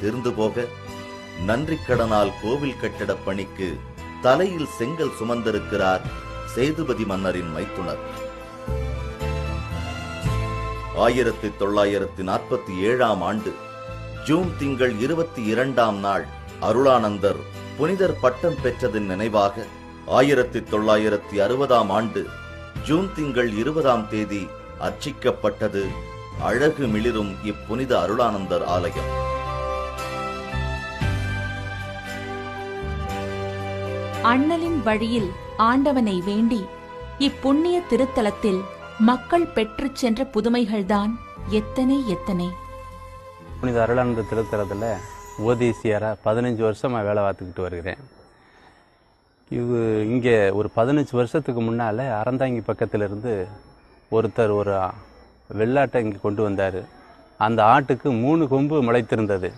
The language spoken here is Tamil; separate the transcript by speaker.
Speaker 1: தீர்ந்து போக நன்றிக்கடனால் கோவில் கட்டிடப் பணிக்கு தலையில் செங்கல் சுமந்திருக்கிறார் சேதுபதி மன்னரின் மைத்துனர். 1947 ஆண்டு ஜூன் திங்கள் 22ஆம் நாள் அருளானந்தர் புனிதர் பட்டம் பெற்றதன் நினைவாக 1960ஆம் ஆண்டு ஜூன் திங்கள் 20ஆம் தேதி அர்ச்சிக்கப்பட்டது அழகு மிளிரும் இப்புனித அருளானந்தர் ஆலயம்.
Speaker 2: அண்ணலின் வழியில் ஆண்டவனை வேண்டி இப்புண்ணிய திருத்தலத்தில் மக்கள் பெற்றுச் சென்ற புதுமைகள்தான் எத்தனை எத்தனை.
Speaker 3: புனித அருளானந்தர் திருத்தலத்தில் உபதேசியாரா 15 வருஷமாக வேலை பார்த்துக்கிட்டு வருகிறேன். இது இங்கே ஒரு 15 வருஷத்துக்கு முன்னால் அறந்தாங்கி பக்கத்திலிருந்து ஒருத்தர் ஒரு வெள்ளாட்டை இங்கே கொண்டு வந்தார். அந்த ஆட்டுக்கு 3 கொம்பு முளைத்திருந்தது.